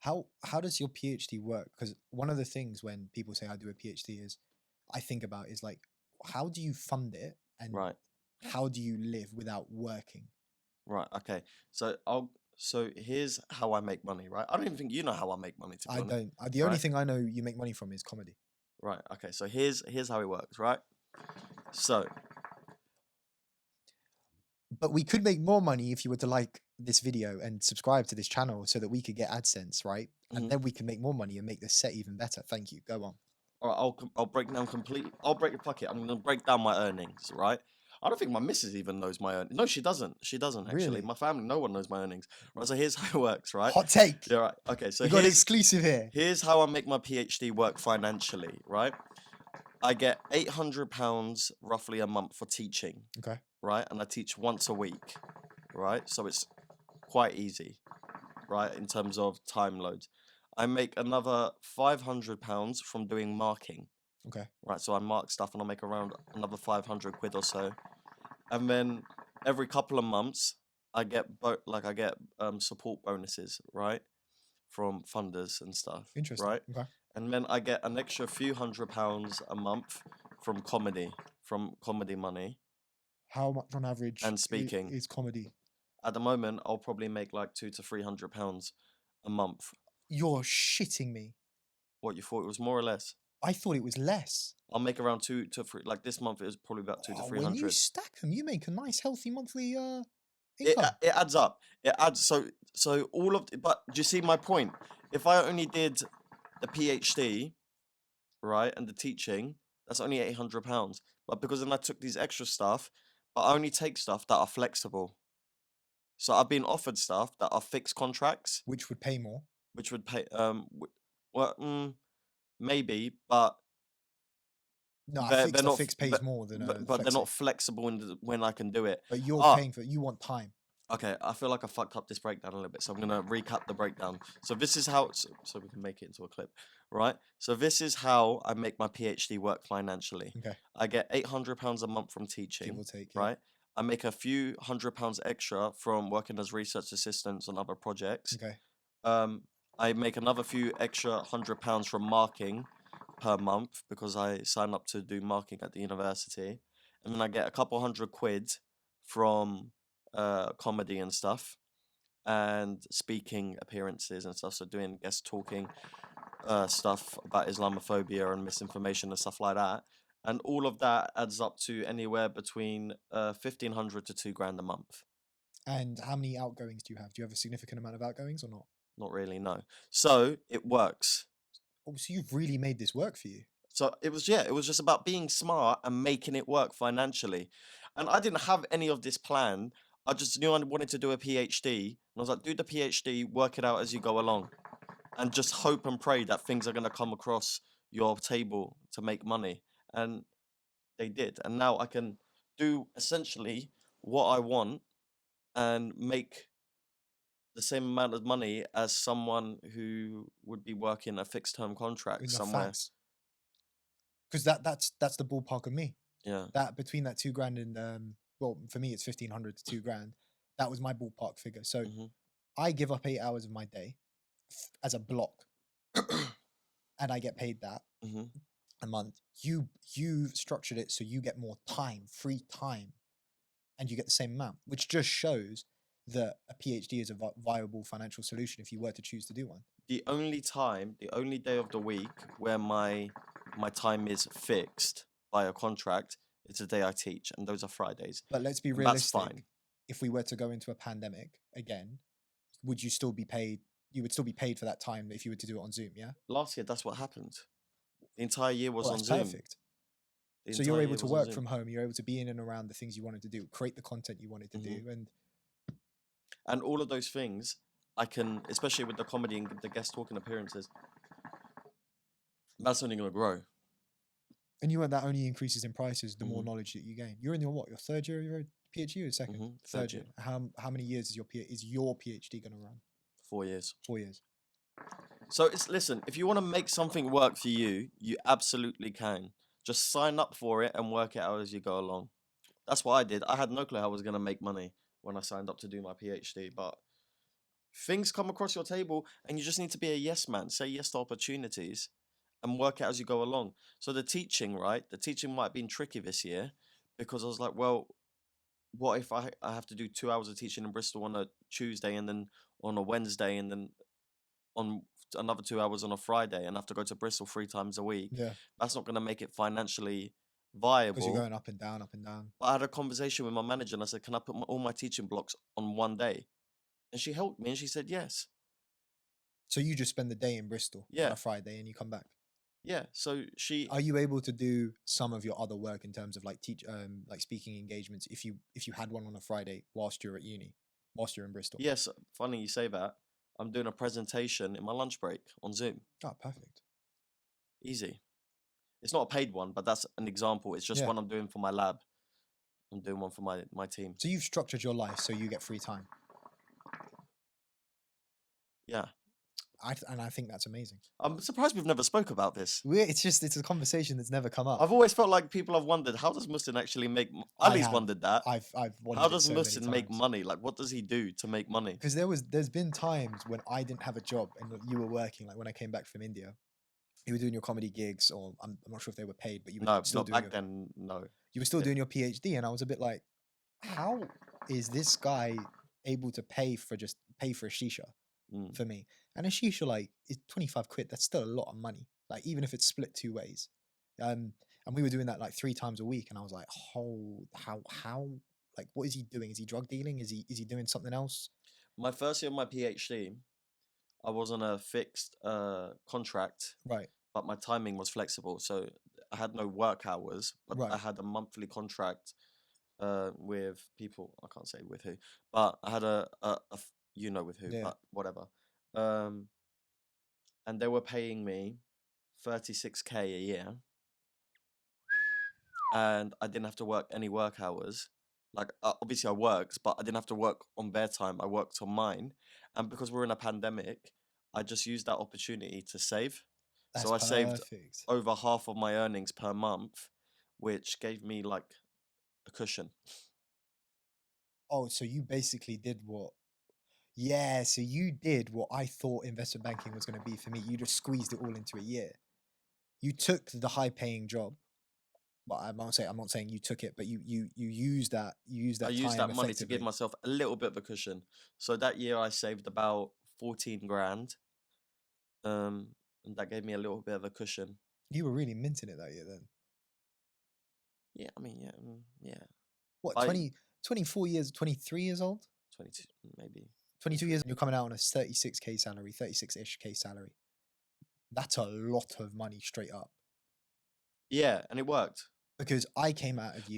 how does your PhD work? Because one of the things when people say I do a PhD is I think about is like how do you fund it and Right. how do you live without working? Right. Okay. So here's how I make money, right? I don't even think you know how I make money, to be I honest. don't. The only Right. thing I know you make money from is comedy. Right. Okay. So here's how it works, right? So But we could make more money if you were to like this video and subscribe to this channel so that we could get AdSense, right? And mhm. then we can make more money and make this set even better. Thank you. Go on. All right, I'll break down complete. I'll break fuck it. I'm gonna break down my earnings, right? I don't think my missus even knows my earnings. No, she doesn't. She doesn't actually. Really? My family, no one knows my earnings. Right. So here's how it works, right? Hot take. Yeah. Right. Okay. So We got an exclusive here. here's how I make my PhD work financially, right? I get £800 roughly a month for teaching, Okay. right? And I teach once a week, right? So it's quite easy, right? In terms of time loads. I make another £500 from doing marking, Okay. right? So I mark stuff and I make around another 500 quid or so. And then every couple of months, I get support bonuses, right? From funders and stuff, Interesting. right? Okay. And then I get an extra few £100 a month from comedy money How much on average and speaking. is comedy? At the moment, I'll probably make like £200 to £300 a month. You're shitting me. What, you thought it was more or less? I thought it was less. I'll make around 2 to 3. Like this month, it was probably about 2 to Oh, three when you hundred. stack them, you make a nice, healthy monthly It income. it adds up. It adds so all of. But do you see my point? If I only did the PhD, right, and the teaching, that's only £800. But because then I took these extra stuff, but I only take stuff that are flexible. So I've been offered stuff that are fixed contracts, Which would pay more. which would pay maybe, but No, a they're fixed not pays more than a but they're flexi. not flexible in when I can do it. But you're Ah, paying for you want time. okay. I feel like I fucked up this breakdown a little bit, so I'm gonna recap the breakdown. So this is how so we can make it into a clip, right? So this is how I make my PhD work financially. Okay. I get £800 a month from Give teaching, or take. Yeah. right? I make a few £100 extra from working as research assistants on other projects. Okay. I make another few extra £100 from marking per month because I sign up to do marking at the university, and then I get a couple hundred quid from comedy and stuff, and speaking appearances and stuff. So doing guest talking stuff about Islamophobia and misinformation and stuff like that. And all of that adds up to anywhere between 1,500 to £2,000 a month. And how many outgoings do you have? Do you have a significant amount of outgoings or not? Not really, no. So it works. Oh, so you've really made this work for you. So it was just about being smart and making it work financially. And I didn't have any of this plan. I just knew I wanted to do a PhD. And I was like, do the PhD, work it out as you go along. And just hope and pray that things are gonna come across your table to make money. And they did. And now I can do essentially what I want and make the same amount of money as someone who would be working a fixed term contract somewhere. Facts. Because that's the ballpark of me. Yeah. That between that £2,000 and well, for me it's 1,500 to £2,000. That was my ballpark figure. So hmm I give up 8 hours of my day as a block, and I get paid that hmm a month. You've structured it so you get more time, free time, and you get the same amount, which just shows that a PhD is a viable financial solution if you were to choose to do one. The only day of the week where my time is fixed by a contract is the day I teach, and those are Fridays. But let's be And that's realistic. fine. If we were to go into a pandemic again, would you still be paid? You would still be paid for that time if you were to do it on Zoom, yeah? Last year, that's what happened. The entire year was Well, on that's Zoom. perfect. The So you're entire able year to was on work Zoom. from home. You're able to be in and around the things you wanted to do, create the content you wanted to do, And all of those things, I can, especially with the comedy and the guest talking appearances, that's only going to grow. and you that only increases in prices the more Mhm. knowledge that you gain. You're in your what? Your third year of your PhD or second? Third year. How many years is your PhD going to run? 4 years. 4 years. So listen, if you want to make something work for you, you absolutely can. Just sign up for it and work it out as you go along. That's what I did. I had no clue how I was going to make money when I signed up to do my PhD, but Things come across your table, and you just need to be a yes man. Say yes to opportunities, and work it as you go along. So the teaching, right? The teaching might have been tricky this year, because I was like, well, what if I have to do 2 hours of teaching in Bristol on a Tuesday, and then on a Wednesday, and then on another 2 hours on a Friday, and have to go to Bristol 3 times a week? Yeah, That's not going to make it financially because you're viable. going up and down, up and down. But I had a conversation with my manager, and I said, can I put all my teaching blocks on one day? And she helped me, and she said yes. So you just spend the day in Bristol on Yeah, a Friday and you come back. yeah. So she, Are you able to do some of your other work in terms of like like speaking engagements if you had one on a Friday whilst you're at uni, whilst you're in Bristol? yes, funny you say that. I'm doing a presentation in my lunch break on Zoom. Oh, perfect. Easy. It's not a paid one, but that's an example. It's just Yeah. one I'm doing for my lab. I'm doing one for my team. So you've structured your life so you get free time. Yeah. And I think that's amazing. I'm surprised we've never spoke about this. It's a conversation that's never come up. I've always felt like people have wondered, how does Mustin actually make Ali's have. wondered that. I've wondered How it does so many Mustin make times. money? Like, what does he do to make money? Because there's been times when I didn't have a job and you were working, like when I came back from India, you were doing your comedy gigs, or I'm not sure if they were paid, but you were No, still not doing back then. No. you were still Yeah. doing your PhD, and I was a bit like, how is this guy able to pay for a shisha Mm. for me? And a shisha, like, is 25 quid. That's still a lot of money. Like, even if it's split 2 ways. And we were doing that like 3 times a week, and I was like, oh, how, like, what is he doing? Is he drug dealing? Is he doing something else? My first year of my PhD, I was on a fixed contract, Right, but my timing was flexible. So I had no work hours, but I right. had a monthly contract with people. I can't say with who, but I had you know with who, Yeah. but whatever. And they were paying me 36K a year, and I didn't have to work any work hours. Like, obviously I worked, but I didn't have to work on their time. I worked on mine, and because we're in a pandemic, I just used that opportunity to save. That's So I saved perfect. over half of my earnings per month, which gave me like a cushion. Oh, so you basically did what? Yeah, so you did what I thought investment banking was going to be for me. You just squeezed it all into a year. You took the high-paying job, but I'm not saying you took it, but you used that I used time that money to give effectively. myself a little bit of a cushion. So that year I saved about 14 grand. And that gave me a little bit of a cushion. You were really minting it that year then. Yeah, I mean, yeah. What, I 24 years, 23 years old? 22 maybe. 22 years, and you're coming out on a 36K salary, 36-ish K salary. That's a lot of money straight up. Yeah, and it worked. Because I came out of